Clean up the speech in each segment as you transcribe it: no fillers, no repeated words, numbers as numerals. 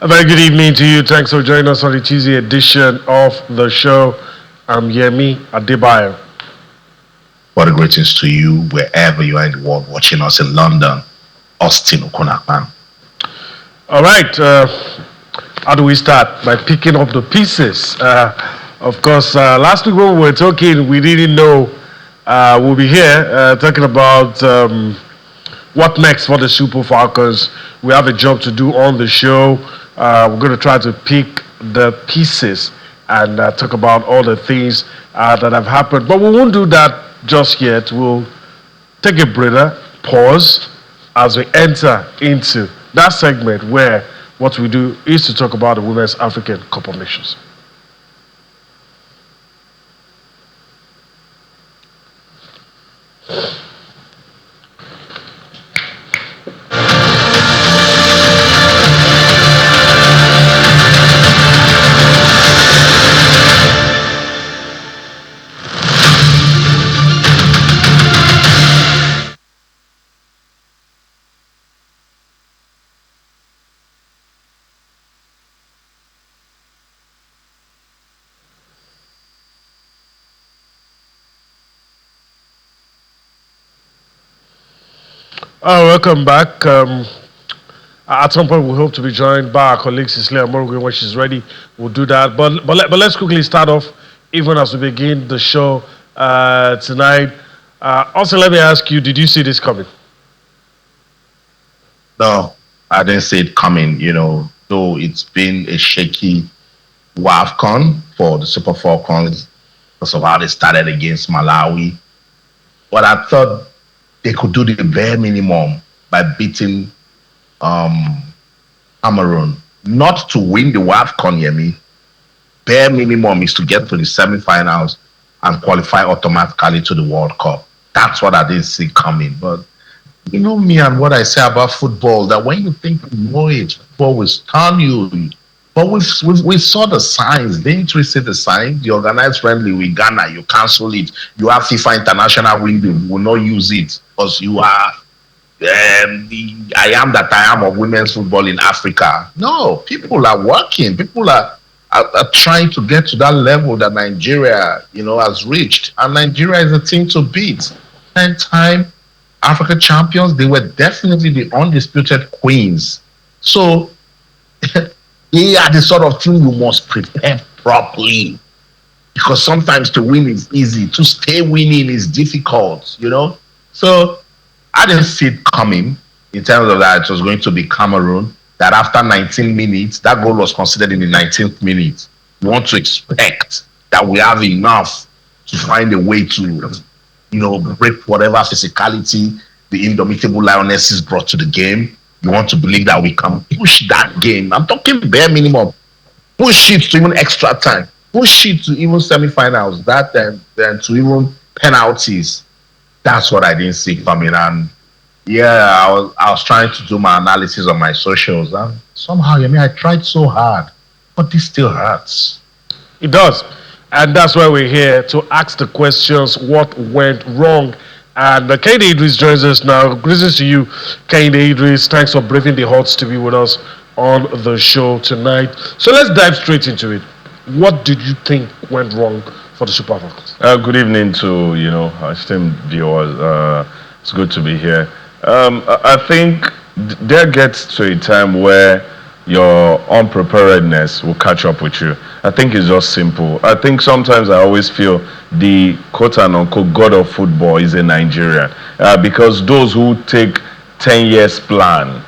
A very good evening to you. Thanks for joining us on the Tuesday edition of the show. I'm Yemi Adebayo. What a greetings to you wherever you are in the world watching us in London, Austin, Okunakpan. All right. How do we start? By picking up the pieces. Of course, last week when we were talking, we didn't know we'll be here talking about what next for the Super Falcons. We have a job to do on the show. We're going to try to pick the pieces and talk about all the things that have happened. But we won't do that just yet. We'll take a breather, pause, as we enter into that segment where what we do is to talk about the Women's African Cup of Nations. Welcome back. At some point, we hope to be joined by our colleague Cecilia Madugu when she's ready. We'll do that. But let's quickly start off, even as we begin the show tonight. Also, let me ask you: did you see this coming? No, I didn't see it coming. Though it's been a shaky WAFCON for the Super Falcons because of how they started against Malawi. But I thought they could do the bare minimum by beating Cameroon. Not to win the WAFCON, Yemi. Bare minimum is to get to the semi-finals and qualify automatically to the World Cup. That's what I didn't see coming. But you know me and what I say about football, that when you think you know it, football will stun you. But we saw the signs. Didn't we see the signs? The organized friendly with Ghana, you cancel it. You have FIFA International window, you will not use it because you are I am that I am of women's football in Africa. No, people are working. People are trying to get to that level that Nigeria, has reached. And Nigeria is a team to beat. 10-time Africa champions, they were definitely the undisputed queens. So they are the sort of team you must prepare properly. Because sometimes to win is easy. To stay winning is difficult, So I didn't see it coming in terms of that it was going to be Cameroon, that after 19 minutes, that goal was considered in the 19th minute. You want to expect that we have enough to find a way to, break whatever physicality the indomitable Lionesses brought to the game. You want to believe that we can push that game. I'm talking bare minimum. Push it to even extra time. Push it to even semi-finals. That then to even penalties. That's what I didn't see coming. And yeah, I was trying to do my analysis on my socials. And somehow, I tried so hard, but this still hurts. It does. And that's why we're here to ask the questions, what went wrong. And Kehinde Idris joins us now. Greetings to you, Kehinde Idris. Thanks for braving the odds to be with us on the show tonight. So let's dive straight into it. What did you think went wrong for the Super Falcons? Good evening to our esteemed viewers. It's good to be here. I think there gets to a time where your unpreparedness will catch up with you. I think it's just simple. I think sometimes I always feel the quote-unquote god of football is a Nigerian. Because those who take 10 years plan,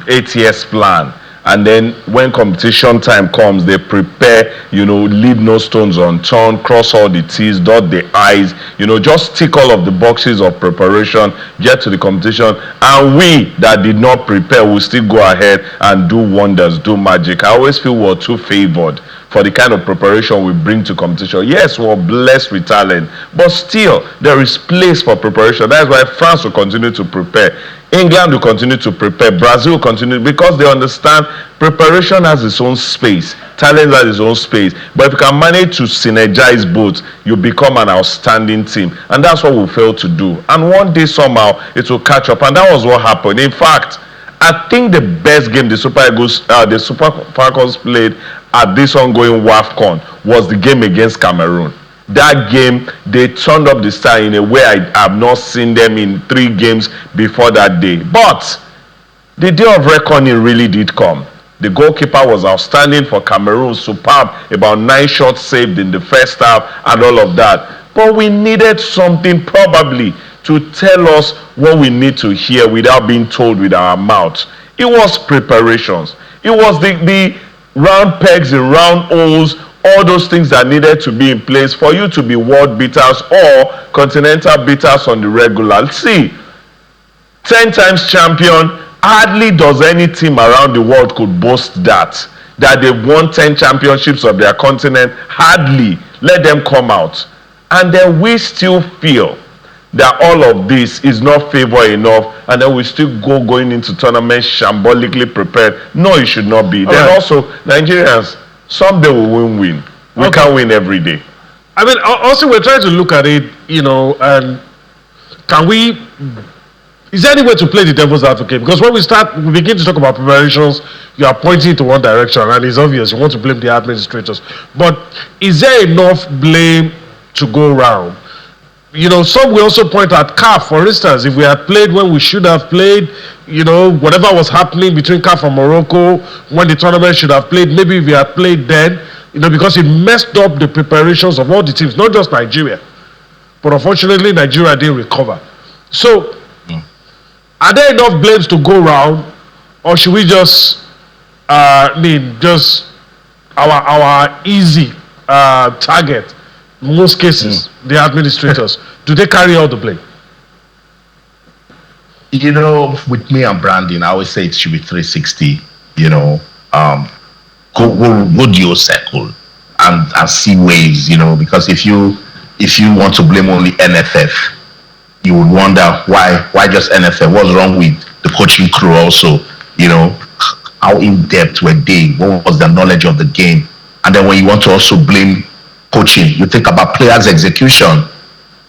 8 years plan, and then when competition time comes, they prepare, leave no stones unturned, cross all the T's, dot the I's, just tick all of the boxes of preparation, get to the competition, and we that did not prepare will still go ahead and do wonders, do magic. I always feel we're too favored for the kind of preparation we bring to competition. Yes, we're blessed with talent, but still, there is place for preparation. That's why France will continue to prepare. England will continue to prepare. Brazil will continue, because they understand preparation has its own space. Talent has its own space. But if you can manage to synergize both, you become an outstanding team. And that's what we failed to do. And one day, somehow, it will catch up. And that was what happened. In fact, I think the best game the the Super Falcons played at this ongoing WAFCON was the game against Cameroon. That game, they turned up the star in a way I have not seen them in 3 games before that day. But the day of reckoning really did come. The goalkeeper was outstanding for Cameroon, superb, about 9 shots saved in the first half and all of that. But we needed something probably to tell us what we need to hear without being told with our mouths. It was preparations. It was the round pegs and round holes, all those things that needed to be in place for you to be world beaters or continental beaters on the regular. See, 10 times champion, hardly does any team around the world could boast that they've won 10 championships of their continent. Hardly. Let them come out. And then we still feel that all of this is not favor enough, and then we still going into tournaments shambolically prepared. No, it should not be. All then right. Also, Nigerians, someday we will win. We can't win every day. I mean, also we're trying to look at it, and is there any way to play the devil's advocate? Because when we begin to talk about preparations, you are pointing to one direction, and it's obvious you want to blame the administrators. But is there enough blame to go around? Some will also point at CAF, for instance. If we had played when we should have played, whatever was happening between CAF and Morocco, when the tournament should have played, maybe if we had played then, because it messed up the preparations of all the teams, not just Nigeria. But unfortunately, Nigeria didn't recover. So, are there enough blames to go around, or should we just, just our easy target? In most cases, the administrators, do they carry out the blame? With me and Brandon, I always say it should be 360. Go do your circle and see ways. Because if you want to blame only NFF, you would wonder why just NFF? What's wrong with the coaching crew also? How in depth were they? What was the knowledge of the game? And then when you want to also blame coaching, you think about players' execution.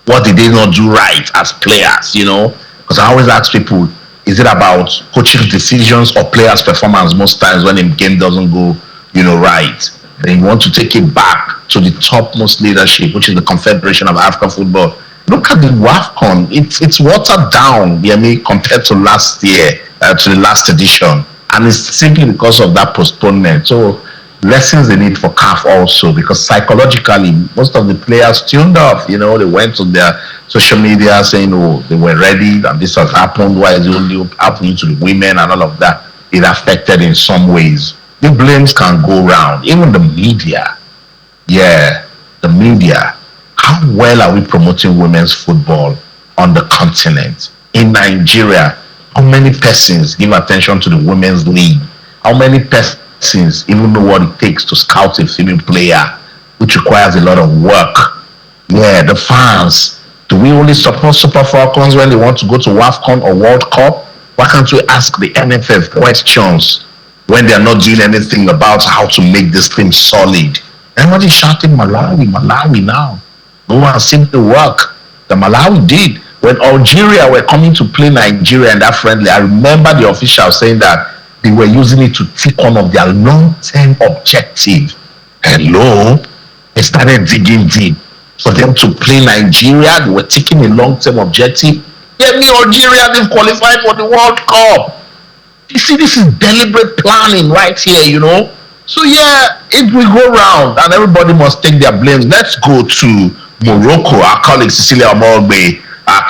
What did they not do right as players? Because I always ask people, is it about coaching decisions or players' performance most times when a game doesn't go, right? Then you want to take it back to the topmost leadership, which is the Confederation of African Football. Look at the WAFCON. It's watered down, compared to last year, to the last edition. And it's simply because of that postponement. So lessons they need for CAF also, because psychologically most of the players tuned off. They went to their social media saying, they were ready and this has happened. Why is it only happening to the women and all of that? It affected in some ways. The blames can go round. Even the media. The media. How well are we promoting women's football on the continent? In Nigeria, how many persons give attention to the women's league? How many persons even know what it takes to scout a female player, which requires a lot of work? The fans. Do we only support Super Falcons when they want to go to WAFCON or World Cup? Why can't we ask the NFF questions when they're not doing anything about how to make this team solid? Everybody's shouting Malawi now. Go and see the work that Malawi did. When Algeria were coming to play Nigeria in that friendly, I remember the officials saying that they were using it to tick one of their long-term objectives. Hello? They started digging deep. For them to play Nigeria, they were taking a long-term objective. Algeria didn't qualify for the World Cup. You see, this is deliberate planning right here, So it will go round and everybody must take their blames. Let's go to Morocco. Our colleague Cecilia Omorbe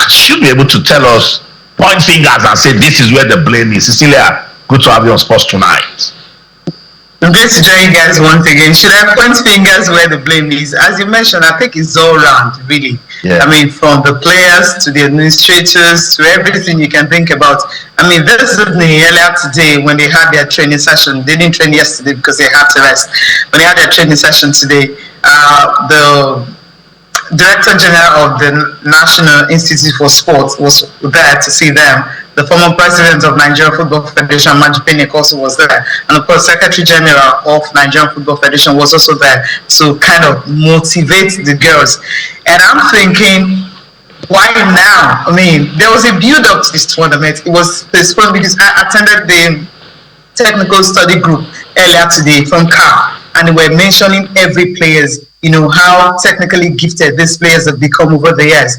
should be able to tell us, point fingers and say this is where the blame is. Cecilia, good to have you on Sports Tonight. I'm glad to join you guys once again. Should I point fingers where the blame is? As you mentioned, I think it's all round, really. I mean, from the players to the administrators to everything you can think about. I mean, this evening, earlier today, when they had their training session, they didn't train yesterday because they had to rest. When they had their training session today, the Director General of the National Institute for Sports was there to see them. The former president of Nigerian Football Federation, Madugu, also was there. And of course, Secretary General of Nigerian Football Federation was also there to kind of motivate the girls. And I'm thinking, Why now? I mean, there was a build-up to this tournament. It was postponed because I attended the technical study group earlier today from CAF, and they were mentioning every players, how technically gifted these players have become over the years.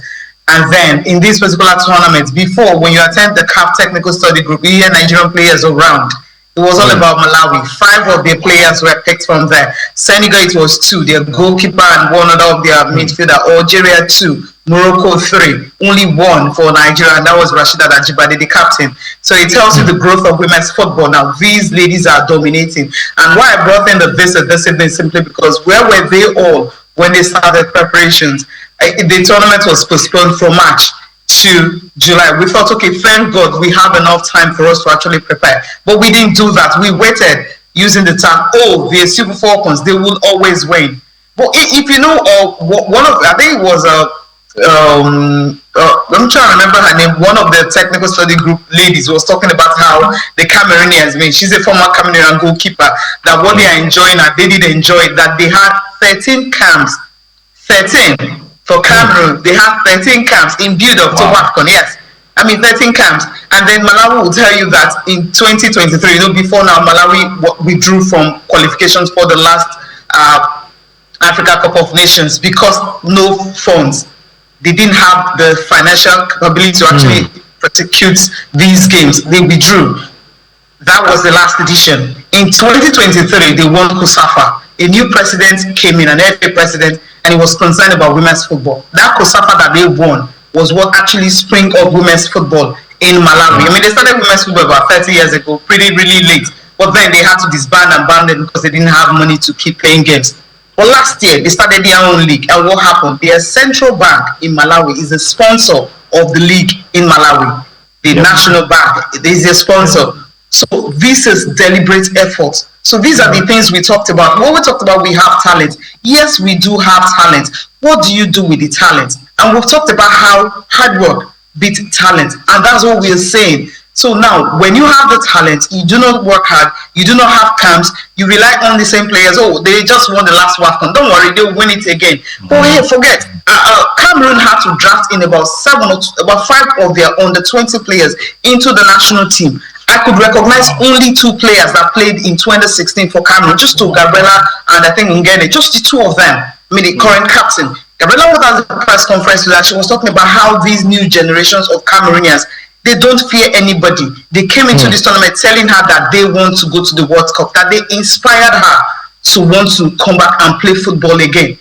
And then in this particular tournament, before, when you attend the CAF technical study group, you hear Nigerian players around. It was all about Malawi. 5 of their players were picked from there. Senegal, it was 2. Their goalkeeper and one other of their midfielder. Algeria, 2. Morocco, 3. Only 1 for Nigeria, and that was Rashida Ajibade, the captain. So it tells you the growth of women's football. Now, these ladies are dominating. And why I brought in the visit this evening simply because where were they all when they started preparations? The tournament was postponed from March to July. We thought, okay, thank God we have enough time for us to actually prepare. But we didn't do that. We waited using the term, the Super Falcons, they will always win. But if you know, one of, I think it was, I'm trying to remember her name, one of the technical study group ladies was talking about how the Cameroonians, she's a former Cameroonian goalkeeper, that what they are enjoying, and they did enjoy it, that they had 13 camps, 13. For Cameroon, they have 13 camps in build-up to WAFCON, yes. 13 camps. And then Malawi will tell you that in 2023, before now, Malawi withdrew from qualifications for the last Africa Cup of Nations because no funds. They didn't have the financial capability to actually prosecute these games. They withdrew. That was the last edition. In 2023, they won COSAFA. A new president came in, an FA president, and he was concerned about women's football. That COSAFA that they won was what actually sprang up women's football in Malawi. They started women's football about 30 years ago, really late. But then they had to disband and ban them because they didn't have money to keep playing games. But last year, they started their own league. And what happened? Their central bank in Malawi is the sponsor of the league in Malawi. The national bank is a sponsor. So this is deliberate effort. So these are the things we talked about. When we talked about we have talent, yes, we do have talent. What do you do with the talent? And we've talked about how hard work beats talent. And that's what we're saying. So now, when you have the talent, you do not work hard, you do not have camps, you rely on the same players. They just won the last WAFCON. Don't worry, they'll win it again. But hey, forget, Cameroon had to draft in about 5 of their under 20 players into the national team. I could recognize only 2 players that played in 2016 for Cameroon, just to Gabriela and I think Ngene, just the 2 of them. The current captain. Gabriela was at the press conference today. She was talking about how these new generations of Cameroonians, they don't fear anybody. They came into this tournament telling her that they want to go to the World Cup, that they inspired her to want to come back and play football again.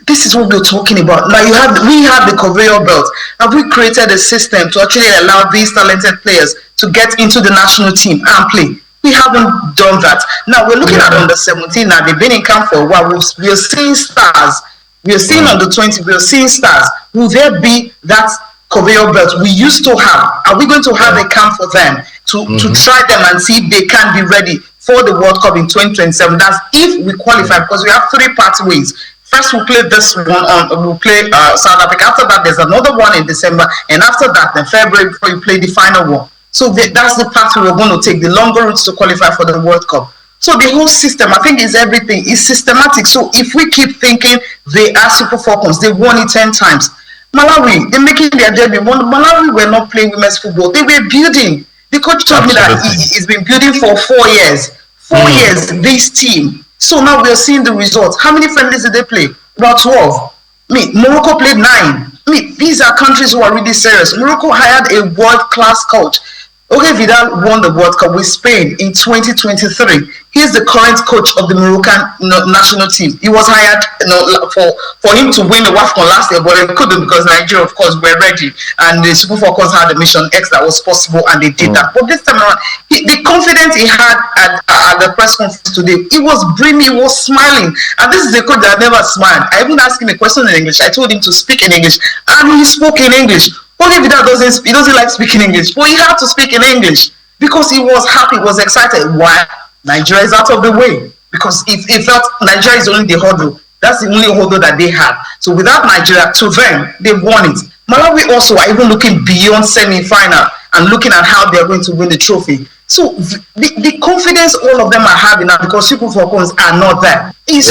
This is what we're talking about. Now we have the conveyor belt. Have we created a system to actually allow these talented players to get into the national team and play? We haven't done that. Now we're looking at under 17 now. They've been in camp for a while. We're seeing stars. We're seeing under 20. We're seeing stars. Will there be that conveyor belt we used to have? Are we going to have a camp for them to try them and see if they can be ready for the World Cup in 2027? That's if we qualify, because we have 3 pathways. First, we'll play this one we'll play South Africa. After that, there's another one in December. And after that, in February, before you play the final one. So that's the pathway we're going to take, the longer routes to qualify for the World Cup. So the whole system, I think, is everything. It's systematic. So if we keep thinking they are Super Falcons, they won it 10 times. Malawi, they're making their debut. Malawi were not playing women's football. They were building. The coach told me that he's been building for 4 years. 4 years, this team. So now we're seeing the results. How many friendlies did they play? About 12. Morocco played 9. These are countries who are really serious. Morocco hired a world-class coach. Vidal won the World Cup with Spain in 2023. He's the current coach of the Moroccan national team. He was hired for him to win the WAFCON last year, but he couldn't because Nigeria, of course, were ready. And the Super Falcons had a mission X that was possible, and they did that. But this time around, the confidence he had at the press conference today, he was brimming, he was smiling. And this is a coach that never smiled. I even asked him a question in English. I told him to speak in English, and he spoke in English. Vidal doesn't like speaking English, but he had to speak in English because he was happy, he was excited. Why? Nigeria is out of the way, because he felt Nigeria is only the hurdle. That's the only hurdle that they had. So without Nigeria, to them, they won it. Malawi also are even looking beyond semi-final and looking at how they're going to win the trophy. So the confidence all of them are having now, because Super Falcons are not there. It's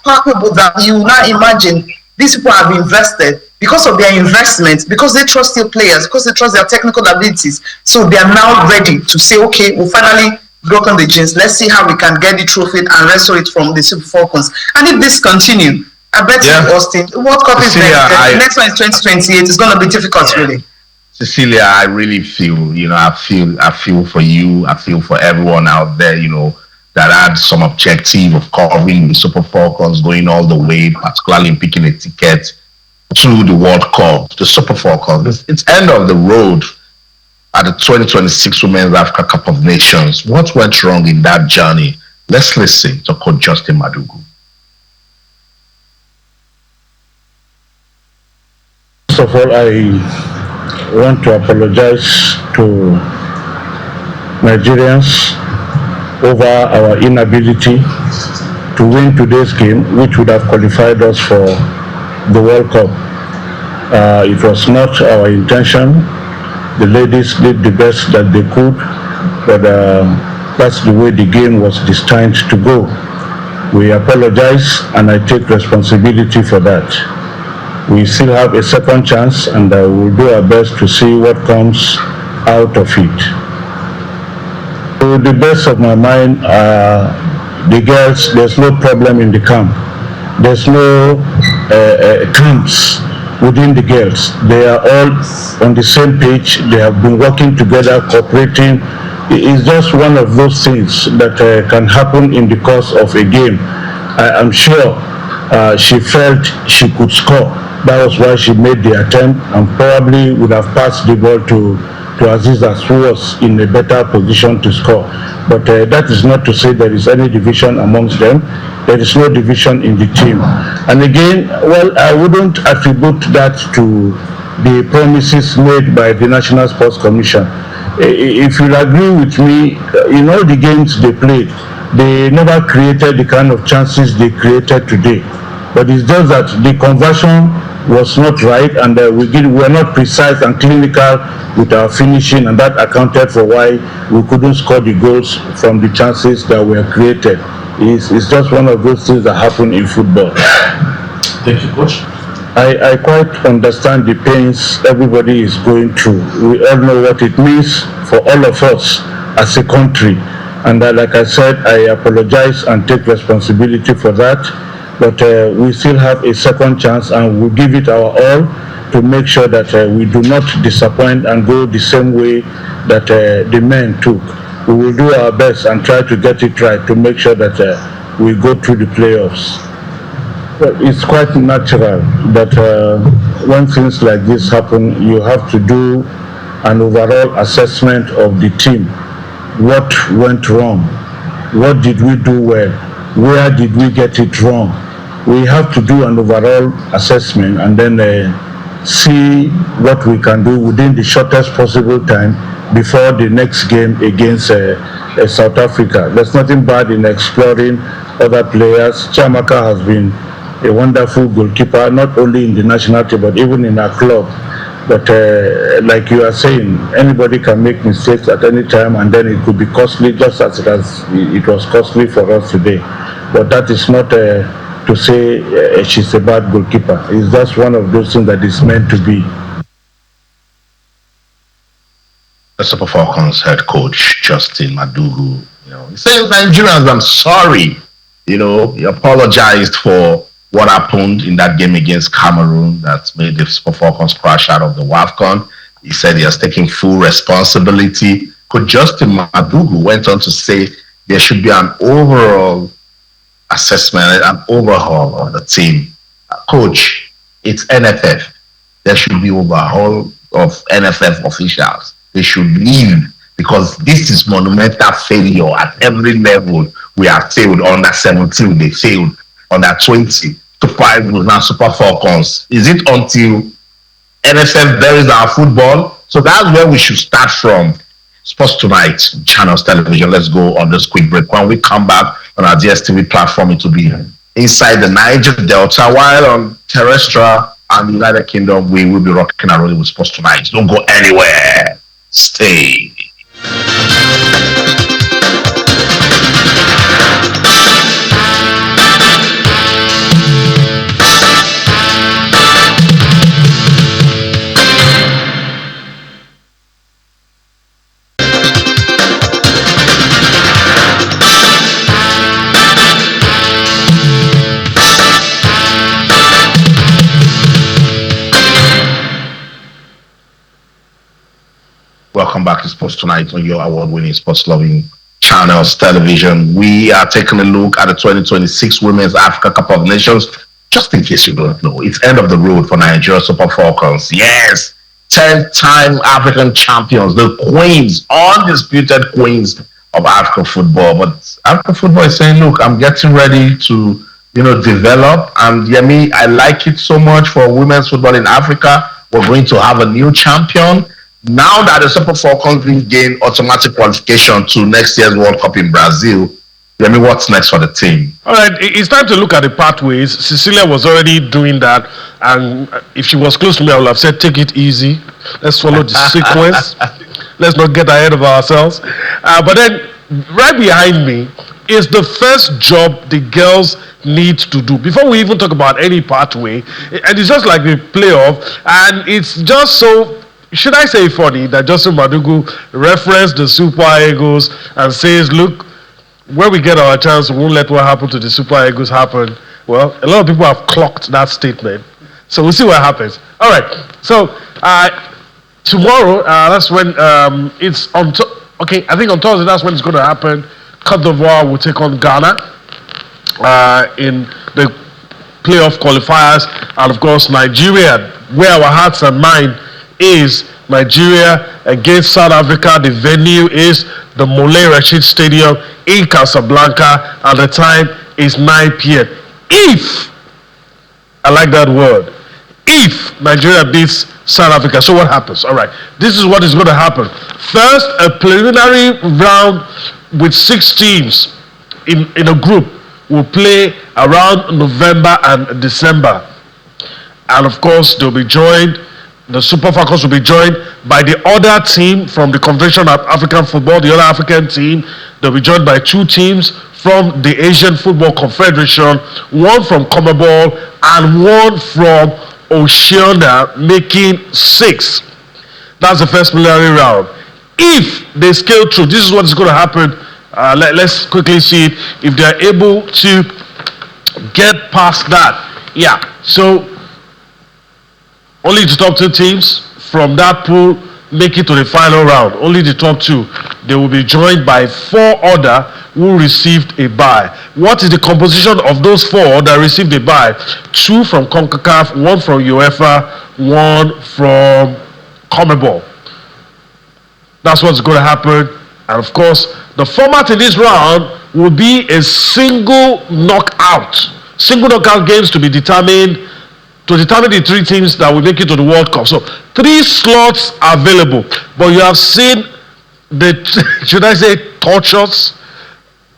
palpable that you now imagine These people have invested because of their investments, because they trust their players, because they trust their technical abilities. So they are now ready to say, okay, we'll finally broken the jinx. Let's see how we can get the trophy and wrestle it from the Super Falcons. And if this continue, I bet you, Austin, World Cup is next. The next one is 2028. It's going to be difficult, really. Cecilia, I really feel, I feel for you. I feel for everyone out there, that had some objective of covering the Super Falcons, going all the way, particularly in picking a ticket to the World Cup, the Super Falcons. It's end of the road at the 2026 Women's Africa Cup of Nations. What went wrong in that journey? Let's listen to Coach Justin Madugu. First of all, I want to apologize to Nigerians over our inability to win today's game, which would have qualified us for the World Cup. It was not our intention. The ladies did the best that they could, but that's the way the game was destined to go. We apologize, and I take responsibility for that. We still have a second chance, and we'll do our best to see what comes out of it. To the best of my mind, the girls, there's no problem in the camp. There's no camps within the girls. They are all on the same page. They have been working together, cooperating. It's just one of those things that can happen in the course of a game. I'm sure she felt she could score. That was why she made the attempt, and probably would have passed the ball to Aziza, who was in a better position to score. But that is not to say there is any division amongst them. There is no division in the team. And again, well, I wouldn't attribute that to the promises made by the National Sports Commission. If you'll agree with me, in all the games they played, they never created the kind of chances they created today. But it's just that the conversion was not right, and we were not precise and clinical with our finishing, and that accounted for why we couldn't score the goals from the chances that were created. It's just one of those things that happen in football. Thank you, Coach. I quite understand the pains everybody is going through. We all know what it means for all of us as a country. And like I said, I apologize and take responsibility for that. But we still have a second chance, and we'll give it our all to make sure that we do not disappoint and go the same way that the men took. We will do our best and try to get it right to make sure that we go through the playoffs. Well, it's quite natural that when things like this happen, you have to do an overall assessment of the team. What went wrong? What did we do well? Where did we get it wrong? We have to do an overall assessment and then see what we can do within the shortest possible time before the next game against South Africa. There's nothing bad in exploring other players. Chiamaka has been a wonderful goalkeeper, not only in the national team, but even in our club. But like you are saying, anybody can make mistakes at any time, and then it could be costly, just as it was costly for us today. But that is not to say she's a bad goalkeeper. It's just one of those things that is meant to be. The Super Falcons head coach Justin Madugu, he says, Nigerians, I'm sorry. He apologized for what happened in that game against Cameroon that made the Super Falcons crash out of the WAFCON. He said he has taken full responsibility. Coach Justin Madugu went on to say there should be an overall assessment, an overhaul of the team. Coach, it's NFF. There should be overhaul of NFF officials. They should leave, because this is monumental failure at every level. We have failed. Under 17, they failed. Under 20, to 5 now Super Falcons. Is it until NFF buries our football? So that's where we should start from. Sports Tonight, Channels Television. Let's go on this quick break. When we come back on our DSTV platform, it will be inside the Niger Delta, while on terrestrial and the United Kingdom, we will be rocking and rolling with Sports Tonight. Don't go anywhere. Stay. Welcome back to Sports Tonight on your award-winning sports-loving channels, television. We are taking a look at the 2026 Women's Africa Cup of Nations. Just in case you don't know, it's end of the road for Nigeria Super Falcons. Yes, 10-time African champions, the queens, undisputed queens of African football. But African football is saying, look, I'm getting ready to, develop. And Yemi, I like it so much for women's football in Africa. We're going to have a new champion. Now that the Super Falcons will gain automatic qualification to next year's World Cup in Brazil, Yemi, what's next for the team? All right, it's time to look at the pathways. Cecilia was already doing that, and if she was close to me, I would have said, take it easy. Let's follow the sequence. Let's not get ahead of ourselves. But then, right behind me is the first job the girls need to do before we even talk about any pathway. And it's just like the playoff, and it's just so, should I say funny, that Justin Madugu referenced the Super Eagles and says, look, when we get our chance, we won't let what happened to the Super Eagles happen. Well, a lot of people have clocked that statement. So we'll see what happens. All right. So tomorrow, that's when it's on. I think on Thursday, that's when it's going to happen. Côte d'Ivoire will take on Ghana in the playoff qualifiers. And of course, Nigeria, where our hearts and mind is Nigeria against South Africa. The venue is the Moulay Rashid Stadium in Casablanca, and the time is 9 p.m. If, I like that word, if Nigeria beats South Africa, so what happens? All right, this is what is going to happen. First, a preliminary round with 6 teams in a group will play around November and December. And of course, they'll be joined, the Super Falcons will be joined by the other team from the Confederation of African Football, the other African team. They'll be joined by 2 teams from the Asian Football Confederation, 1 from CONMEBOL and 1 from Oceania, making 6. That's the first preliminary round. If they scale through, this is what is going to happen. Let's quickly see it. If they are able to get past that, yeah. So only the top 2 teams from that pool make it to the final round. Only the top 2. They will be joined by 4 other who received a bye. What is the composition of those 4 that received a bye? 2 from CONCACAF, 1 from UEFA, 1 from CONMEBOL. That's what's going to happen. And of course, the format in this round will be a single knockout. Single knockout games to determine the 3 teams that will make it to the World Cup. So 3 slots available. But you have seen the, should I say, torturous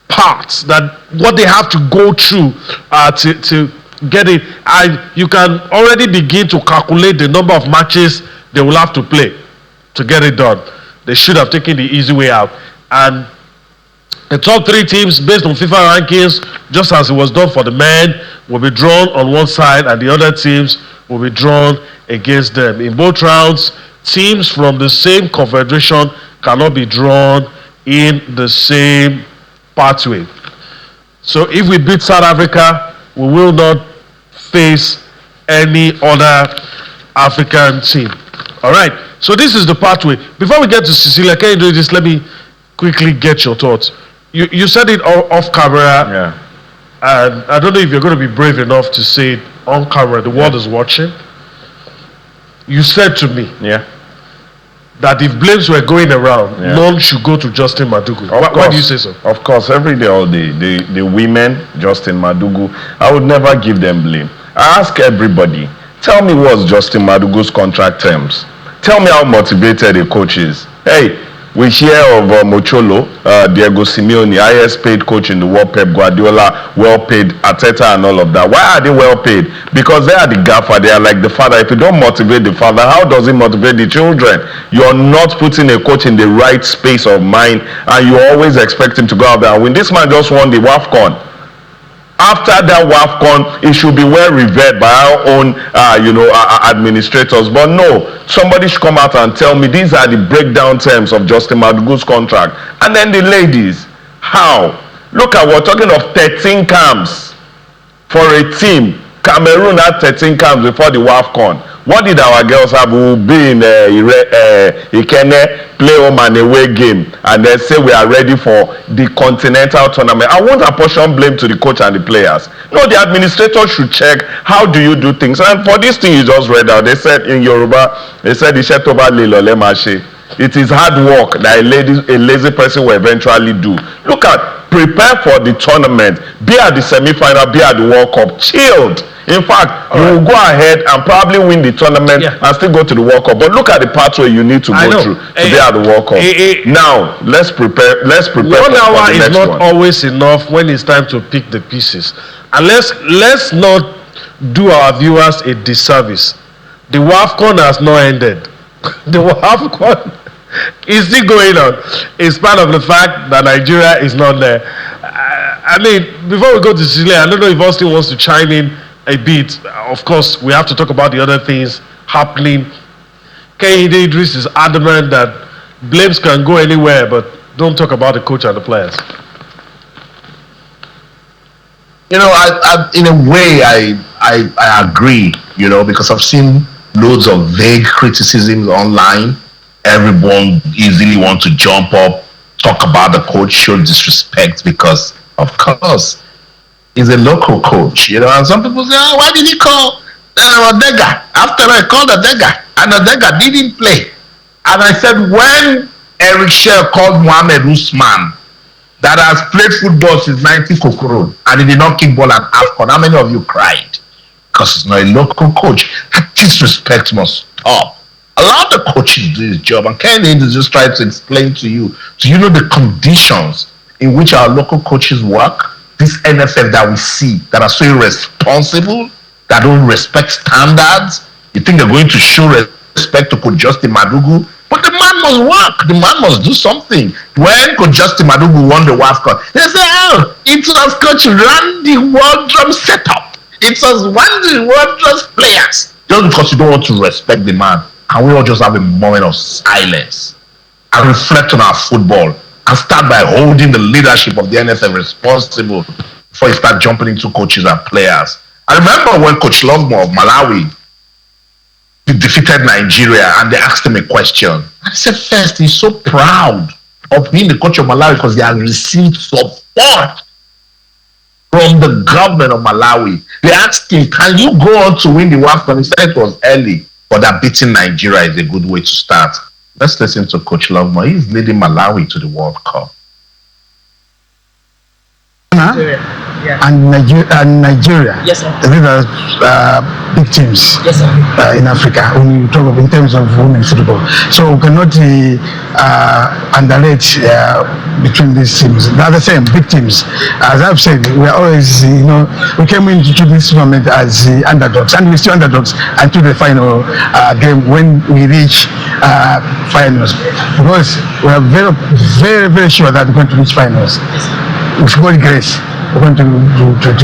parts, that what they have to go through to get it. And you can already begin to calculate the number of matches they will have to play to get it done. They should have taken the easy way out. And the top 3 teams, based on FIFA rankings, just as it was done for the men, will be drawn on one side, and the other teams will be drawn against them. In both rounds, teams from the same confederation cannot be drawn in the same pathway. So if we beat South Africa, we will not face any other African team. All right. So this is the pathway. Before we get to Cecilia, can you do this? Let me quickly get your thoughts. You said it off camera. Yeah. And I don't know if you're going to be brave enough to say it on camera. The world is watching. You said to me, that if blames were going around, none should go to Justin Madugu. Why do you say so? Of course, every day, all day, the women, Justin Madugu, I would never give them blame. I ask everybody, tell me what's Justin Madugu's contract terms. Tell me how motivated a coach is. Hey, we hear of Mocholo, Diego Simeone, highest paid coach in the world, Pep Guardiola, well paid, Arteta and all of that. Why are they well paid? Because they are the gaffer, they are like the father. If you don't motivate the father, how does he motivate the children? You're not putting a coach in the right space of mind, and you always expect him to go out there and win. This man just won the WAFCON. After that WAFCON, it should be well revered by our own, administrators. But no, somebody should come out and tell me these are the breakdown terms of Justin Madugu's contract. And then the ladies, how? Look at, we're talking of 13 camps for a team Cameroon had 13 camps before the WAFCON. What did our girls have? We will be in Ikene, play home and away game, and then say we are ready for the continental tournament. I won't apportion blame to the coach and the players. No, the administrator should check how do you do things. And for this thing you just read out, they said in Yoruba, they said Iṣẹ́ tó bá le lọ̀lẹ máa ṣe. It is hard work that a lazy person will eventually do. Look at, prepare for the tournament, be at the semi-final, be at the World Cup, chilled. In fact, you will go ahead and probably win the tournament and still go to the World Cup. But look at the pathway you need to go through to be at the World Cup. Now, let's prepare. 1 hour is not always enough when it's time to pick the pieces. And let's not do our viewers a disservice. The WAFCON has not ended. The WAFCON is still going on. It's part of the fact that Nigeria is not there. I mean, before we go to Chile, I don't know if Austin wants to chime in a bit. Of course, we have to talk about the other things happening. Kehinde Idris is adamant that blames can go anywhere, but don't talk about the coach and the players. You know, I in a way, I agree, you know, because I've seen loads of vague criticisms online. Everyone easily wants to jump up, talk about the coach, show disrespect because, of course, he's a local coach, you know. And some people say, oh, why did he call Odega? After I called Odega, and Odega didn't play. And I said, when Eric Shell called Mohamed Usman, that has played football since 90 Kokoro, and he did not kick ball at AFCON, how many of you cried? Because he's not a local coach. That disrespect must stop. Allow the coaches do his job, and Kehinde is just trying to explain to you. Do you know the conditions in which our local coaches work? This NFF that we see that are so irresponsible, that don't respect standards. You think they're going to show respect to Coach Justin Madugu? But the man must work. The man must do something. When Coach Justin Madugu won the WAFCON, they say, oh, it was Coach Randy Waldrum setup. It was Randy Waldrum's players. Just because you don't want to respect the man, can we all just have a moment of silence and reflect on our football and start by holding the leadership of the NFF responsible before you start jumping into coaches and players? I remember when Coach Longmore of Malawi defeated Nigeria and they asked him a question. I said, first, he's so proud of being the coach of Malawi because he has received support from the government of Malawi. They asked him, can you go on to win the WAFCON? He said it was early, but that beating Nigeria is a good way to start. Let's listen to Coach Longmore. He's leading Malawi to the World Cup. And Nigeria. Yes, sir. These are big teams Yes, sir. in Africa when you talk of in terms of women's football. So we cannot underrate between these teams. They're the same, big teams. As I've said, we are always, you know, we came into this tournament as the underdogs, and we're still underdogs until the final game when we reach finals. Because we are very, very, very sure that we're going to reach finals. With God grace, we're going to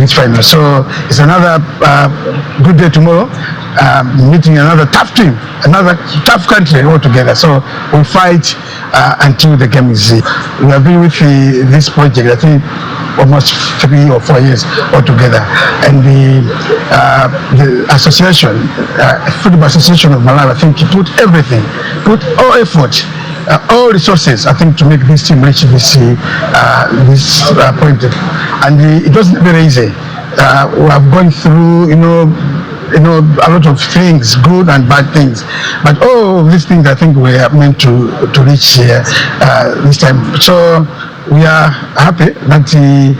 reach finals. So it's another good day tomorrow, meeting another tough team, another tough country altogether. So we'll fight until the game is. We have been with this project, I think, almost 3 or 4 years altogether. And the association, Football Association of Malawi, I think, put everything, put all effort, all resources, I think, to make this team reach this point. And it wasn't very easy. We have gone through, you know, a lot of things, good and bad things. But all of these things, I think, we are meant to reach here this time. So we are happy that the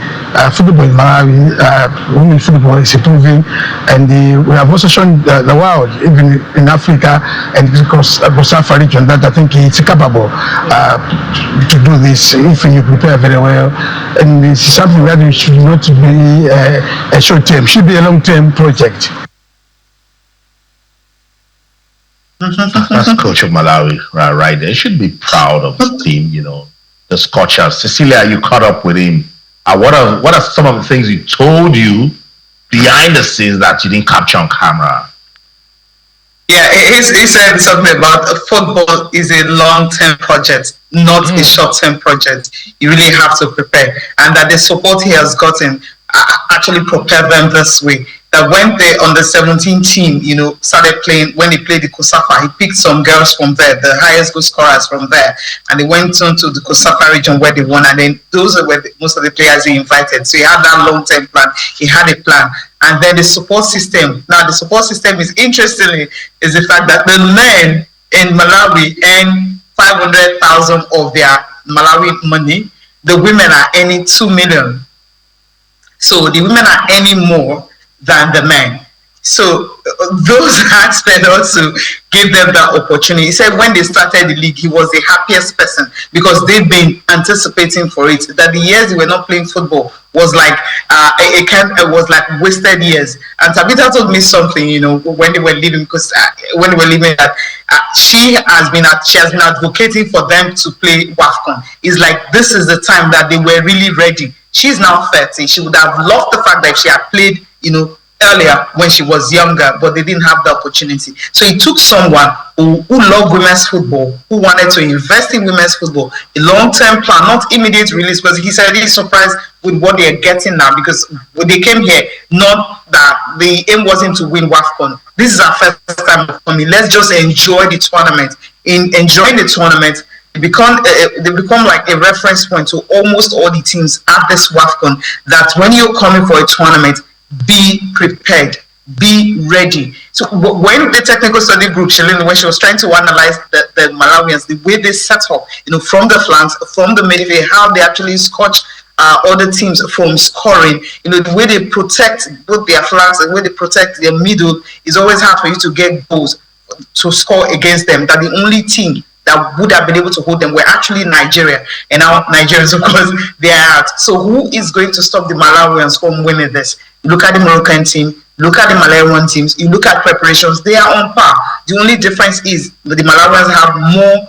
football in Malawi, women's football is improving, and we have also shown the world, even in Africa and across the Bosafa region, that I think it's capable to do this if you prepare very well. And it's something that should not be a short term, should be a long term project. That's coach of Malawi, right there. He should be proud of his team, you know. The Scorchers. Cecilia, you caught up with him. What are some of the things he told you behind the scenes that you didn't capture on camera? Yeah, he said something about football is a long-term project, not a short-term project. You really have to prepare, and that the support he has gotten actually propelled them this way. that when the under-17 team, started playing, when they played the COSAFA, he picked some girls from there, the highest goal scorers from there, and they went on to the COSAFA region where they won, and then those were most of the players he invited. So he had that long-term plan. He had a plan. And then the support system. Now, the support system is, interestingly, is the fact that the men in Malawi earn 500,000 of their Malawi money. The women are earning 2 million. So the women are earning more than the men. So those aspects also gave them that opportunity. He said when they started the league, he was the happiest person because they've been anticipating for it. That the years they were not playing football was like was like wasted years. And Tabitha told me something, when they were leaving, because when they were leaving, that she has been advocating for them to play WAFCON. It's like this is the time that they were really ready. She's now 30. She would have loved the fact that she had played, earlier when she was younger, but they didn't have the opportunity. So he took someone who loved women's football, who wanted to invest in women's football, a long-term plan, not immediate release, because he said he's surprised with what they're getting now, because when they came here, not that the aim wasn't to win WAFCON. This is our first time coming. Let's just enjoy the tournament. In enjoying the tournament, they become like a reference point to almost all the teams at this WAFCON, that when you're coming for a tournament, be prepared, be ready. So when the technical study group, Shalini, when she was trying to analyze the Malawians, the way they set up, from the flanks, from the midfield, how they actually scotch other teams from scoring, the way they protect both their flanks, the way they protect their middle, is always hard for you to get goals to score against them. That the only team that would have been able to hold them were actually Nigeria. And now Nigerians, of course, they are out. So who is going to stop the Malawians from winning this? Look at the Moroccan team, look at the Malawian teams, you look at preparations, they are on par. The only difference is that the Malawians have more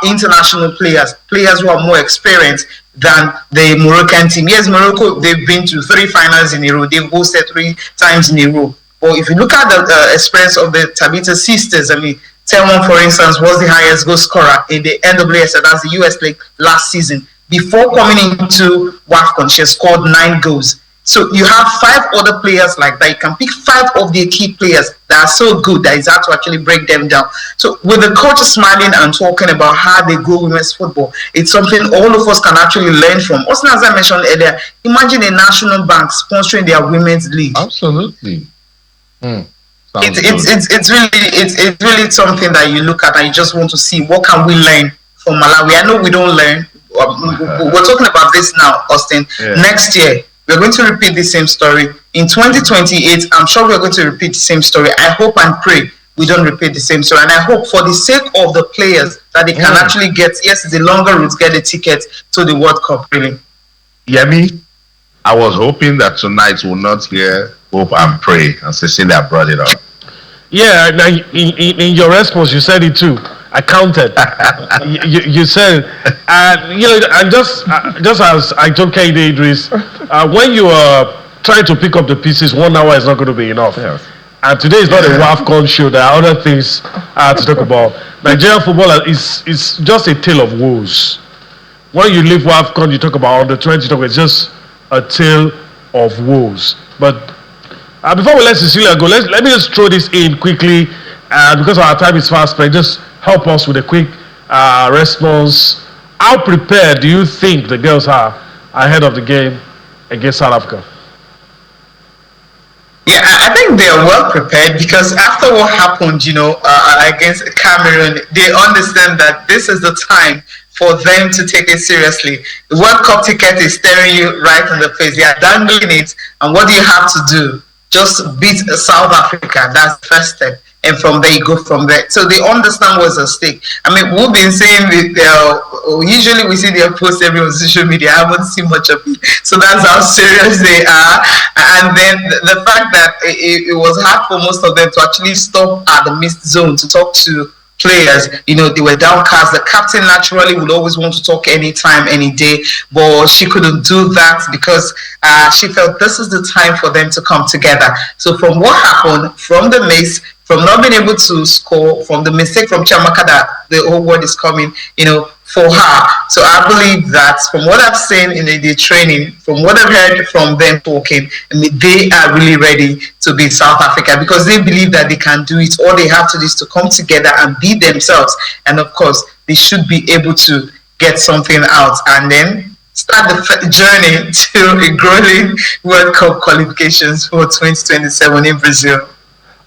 international players who are more experienced than the Moroccan team. Yes, Morocco, they've been to 3 finals in a row, they've hosted 3 times in a row. But if you look at the experience of the Tabitha sisters, Telmon, for instance, was the highest goal scorer in the NWSL, that's the US League, last season. Before coming into WAFCON, she has scored 9 goals. So you have 5 other players like that. You can pick 5 of the key players that are so good that it's hard to actually break them down. So with the coach smiling and talking about how they grow women's football, it's something all of us can actually learn from. Also, as I mentioned earlier, imagine a national bank sponsoring their women's league. Absolutely. It's really something that you look at and you just want to see what can we learn from Malawi. I know we don't learn. We're talking about this now, Austin. Yeah. Next year, we're going to repeat the same story. In 2028, I'm sure we're going to repeat the same story. I hope and pray we don't repeat the same story. And I hope for the sake of the players that they can actually get, yes, it's a longer route, get a ticket to the World Cup, really. Yemi, I was hoping that tonight we'll not hear hope and pray, and Cecilia brought it up. Yeah, in your response, you said it too. I counted. you said, and just as I told Kaide Idris, when you are trying to pick up the pieces, 1 hour is not going to be enough. Yes. And today is not a WAFCON show. There are other things to talk about. Nigerian football is just a tale of woes. When you leave WAFCON, you talk about under 20, it's just a tale of woes. But before we let Cecilia go, let me just throw this in quickly, because our time is fast spent. Just help us with a quick response. How prepared do you think the girls are ahead of the game against South Africa? Yeah, I think they are well prepared, because after what happened, against Cameroon, they understand that this is the time for them to take it seriously. The World Cup ticket is staring you right in the face. They are dangling it, and what do you have to do? Just beat South Africa. That's the first step. And from there, you go from there. So they understand what's at stake. We've been saying usually we see their posts every on social media. I haven't seen much of it. So that's how serious they are. And then the fact that it was hard for most of them to actually stop at the missed zone to talk to players, they were downcast. The captain naturally would always want to talk anytime, any day, but she couldn't do that because she felt this is the time for them to come together. So from what happened, from the miss, from not being able to score, from the mistake from Chiamaka that the whole world is coming, for her. So I believe that from what I've seen in the training, from what I've heard from them talking, I mean, they are really ready to beat South Africa because they believe that they can do it. All they have to do is to come together and be themselves. And of course, they should be able to get something out and then start the journey to a grueling World Cup qualifications for 2027 in Brazil.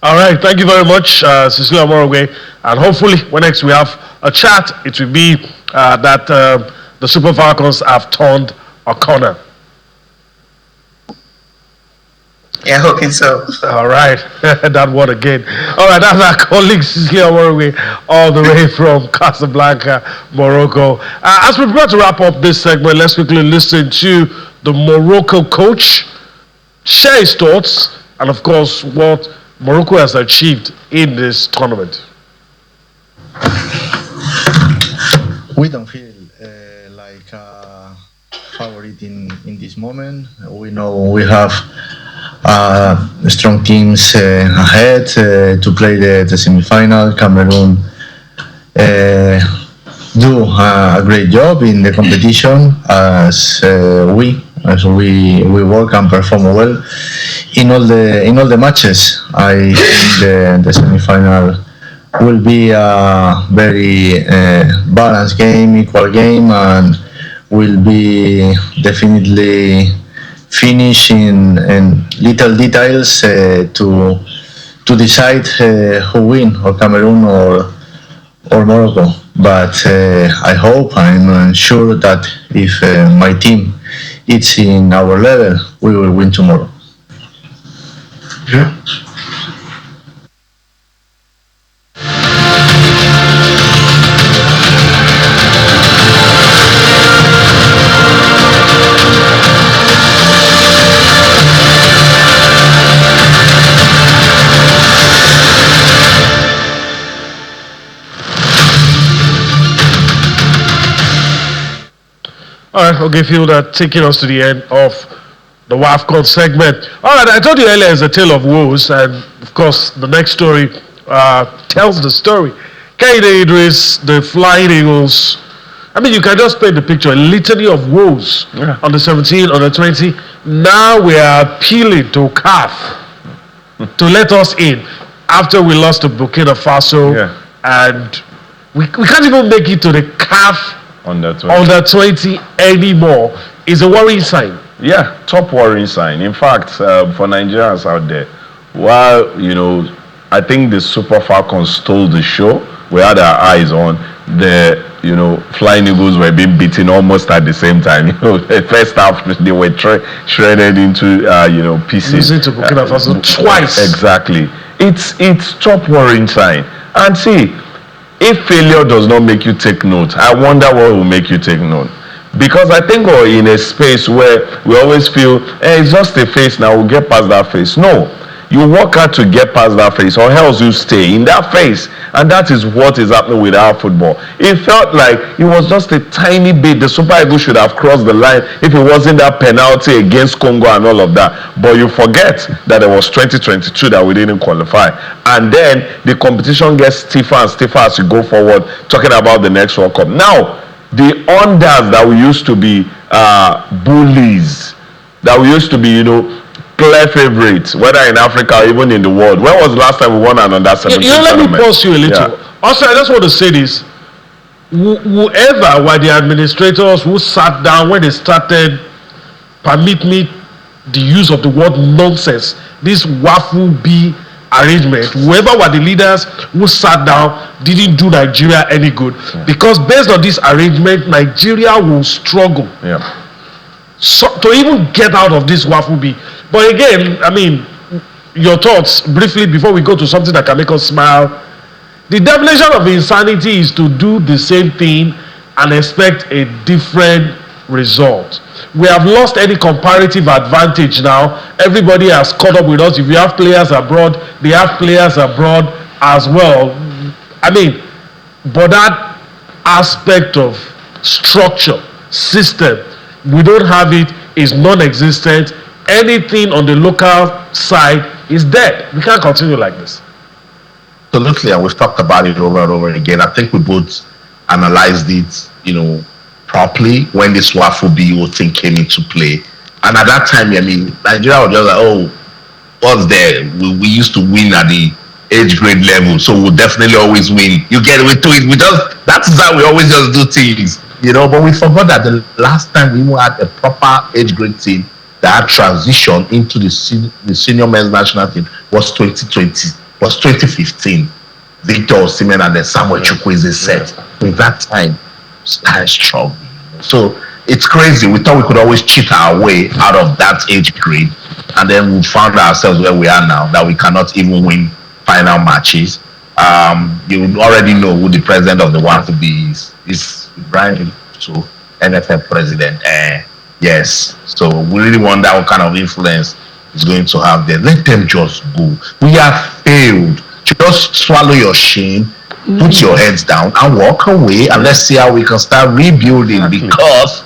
All right, thank you very much, Cecilia Morogwe. And hopefully, when next we have a chat, it will be that the Super Falcons have turned a corner. Yeah, hoping so. All right, that one again. All right, that's our colleague Cecilia Morogwe, all the way from Casablanca, Morocco. As we prepare to wrap up this segment, let's quickly listen to the Morocco coach, share his thoughts, and of course, what Morocco has achieved in this tournament. We don't feel like a favorite in this moment. We know we have strong teams ahead to play the semi-final. Cameroon do a great job in the competition as we work and perform well in all the matches. I think the semi-final will be a very balanced game, equal game, and will be definitely finishing in little details to decide who win, or Cameroon or Morocco. But I hope, I'm sure that if my team is in our level, we will win tomorrow. Yeah. All right, okay, Phil, that taking us to the end of the WAFCON segment. All right, I told you earlier it's a tale of woes, and of course, the next story tells the story. Kehinde Idris, the Flying Eagles. I mean, you can just paint the picture, a litany of woes on the 17, on the 20. Now we are appealing to CAF to let us in after we lost to Burkina Faso, and we can't even make it to the CAF Under 20 anymore. Is a worrying sign. Yeah, top worrying sign. In fact, for Nigerians out there, while, I think the Super Falcons stole the show, we had our eyes on the, Flying Eagles were being beaten almost at the same time. The first half, they were shredded into, pieces. Losing to Burkina Faso twice. Exactly. It's top worrying sign. And see, if failure does not make you take note, I wonder what will make you take note. Because I think we're in a space where we always feel, it's just a phase now, we'll get past that phase. No, you work hard to get past that phase, or else you stay in that phase. And that is what is happening with our football. It felt like it was just a tiny bit. The Super Eagles should have crossed the line if it wasn't that penalty against Congo and all of that. But you forget that it was 2022 that we didn't qualify. And then the competition gets stiffer and stiffer as you go forward, talking about the next World Cup. Now, the unders that we used to be bullies, that we used to be, clear favorites, whether in Africa or even in the world. When was the last time we won an under 17 let me tournament? pause you a little. Yeah. Also, I just want to say this. Whoever were the administrators who sat down when they started, permit me the use of the word nonsense, this waffle B arrangement, whoever were the leaders who sat down didn't do Nigeria any good, because based on this arrangement, Nigeria will struggle to even get out of this waffle B. But again, I mean, your thoughts briefly before we go to something that can make us smile. The definition of insanity is to do the same thing and expect a different result. We have lost any comparative advantage now. Everybody has caught up with us. If you have players abroad, they have players abroad as well. I mean, but that aspect of structure, system, we don't have it, is non-existent. Anything on the local side is dead. We can't continue like this. Absolutely, and we've talked about it over and over again. I think we both analyzed it, properly when this WAFCON BO thing came into play. And at that time, I mean, Nigeria was just like, oh, what's there? We used to win at the age grade level, so we'll definitely always win. You get away to it. That's how we always just do things, But we forgot that the last time we even had a proper age grade team that transition into the senior men's national team was 2015. Victor Osimhen and then Samuel Chukwueze set. In that time, I struggled. So it's crazy. We thought we could always cheat our way out of that age grade, and then we found ourselves where we are now, that we cannot even win final matches. You already know who the president of the WAFCON be is Brian, so NFL president. Yes, so we really wonder what kind of influence is going to have there. Let them just go. We have failed. Just swallow your shame, put your heads down, and walk away, and let's see how we can start rebuilding. Because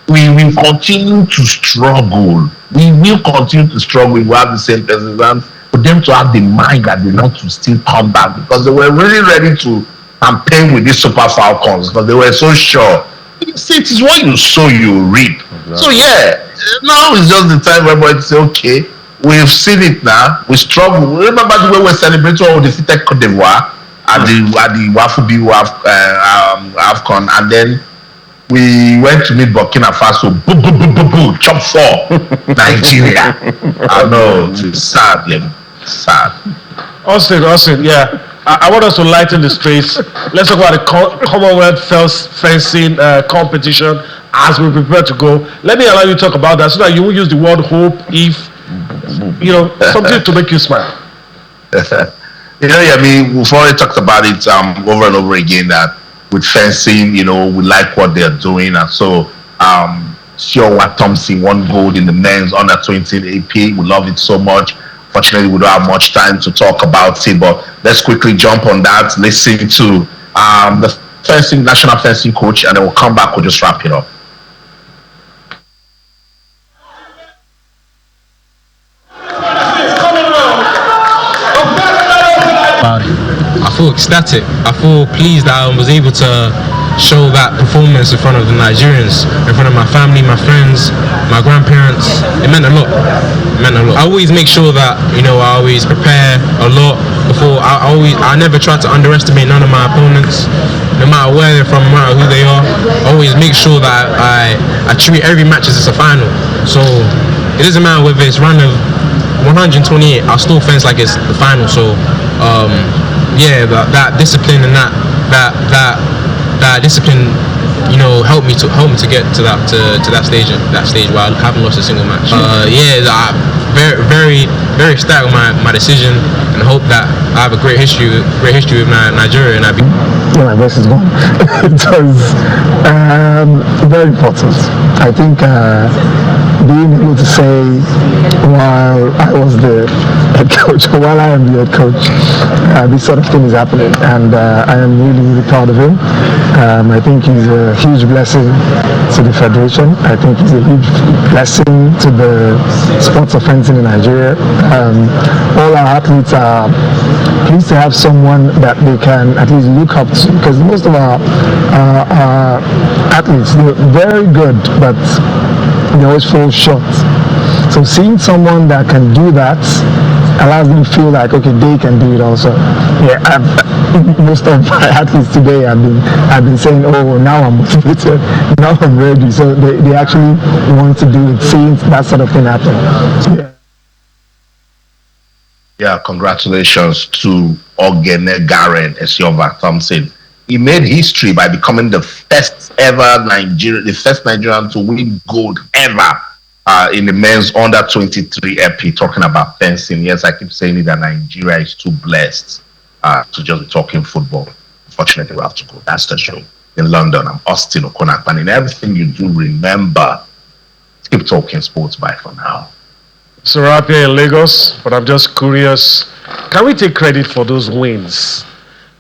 we will continue to struggle. We will continue to struggle. We have the same president. For them to have the mind that they want to still come back, because they were really ready to campaign with these Super Falcons, because they were so sure. See, it is what you sow, you reap. Exactly. So now it's just the time where everybody say, okay, we've seen it now. We struggle. Remember the way we celebrated when we defeated Cote d'Ivoire at the WAFCON WAFCON, and then we went to meet Burkina Faso. Boom, chop 4, Nigeria. I know, it's sad, sad. Austin, yeah. I want us to lighten the space. Let's talk about the Commonwealth fencing competition as we prepare to go. Let me allow you to talk about that so that you will use the word hope if, something to make you smile. We've already talked about it over and over again, that with fencing, we like what they're doing. And so, Siwa Thompson won gold in the men's under 20 AP. We love it so much. Fortunately, we don't have much time to talk about it, but let's quickly jump on that, listen to the national fencing coach, and then we'll come back, we'll just wrap it up. I feel ecstatic. I feel pleased that I was able to show that performance in front of the Nigerians, in front of my family, my friends, my grandparents. It meant a lot. I always make sure that I always prepare a lot before. I never try to underestimate none of my opponents, no matter where they're from, no matter who they are. I always make sure that I treat every match as it's a final. So it doesn't matter whether it's round of 128. I'll still fence like it's the final. So that discipline and that discipline, helped me to get to that stage where I haven't lost a single match. Very, very, very ecstatic with my decision, and hope that I have a great history with Nigeria, and my voice is gone. It was very important. I think being able to say while I was the head coach, while I am the head coach, this sort of thing is happening, and I am really, really proud of him. I think he's a huge blessing to the Federation. I think he's a huge blessing to the sports of fencing in Nigeria. All our athletes are pleased to have someone that they can at least look up to, because most of our athletes, they're very good, but they always fall short. So seeing someone that can do that allows them to feel like, okay, they can do it also. Most of my athletes today have been saying, oh, now I'm motivated, now I'm ready. So they actually want to do it, seeing that sort of thing happen. Yeah, congratulations to Ogene Garen Esiova Thompson. He made history by becoming the first Nigerian to win gold ever in the men's under 23 EP. Talking about fencing, yes, I keep saying it, that Nigeria is too blessed to just be talking football. Unfortunately, we have to go. That's the show. In London, I'm Austin Okonak, and in everything you do, remember, keep talking sports. Bye for now. So we're up here in Lagos, but I'm just curious, can we take credit for those wins?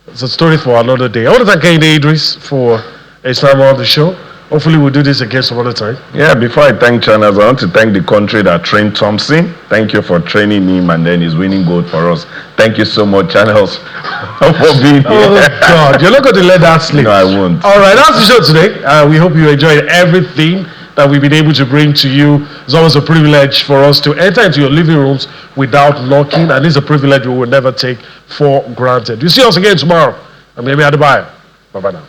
It's a story for another day. I want to thank Kehinde Idris for his time on the show. hopefully we'll do this again some other time. Yeah, before I thank channels, I want to thank the country that trained Thompson. Thank you for training him, and then he's winning gold for us. Thank you so much, channels, for being here. Oh God, you're not going to let that slip. No, I won't. All right, that's the show today. We hope you enjoyed everything that we've been able to bring to you. It's always a privilege for us to enter into your living rooms without knocking, and it's a privilege we will never take for granted. You see us again tomorrow. I'm Yemi Adebayo. Bye-bye now.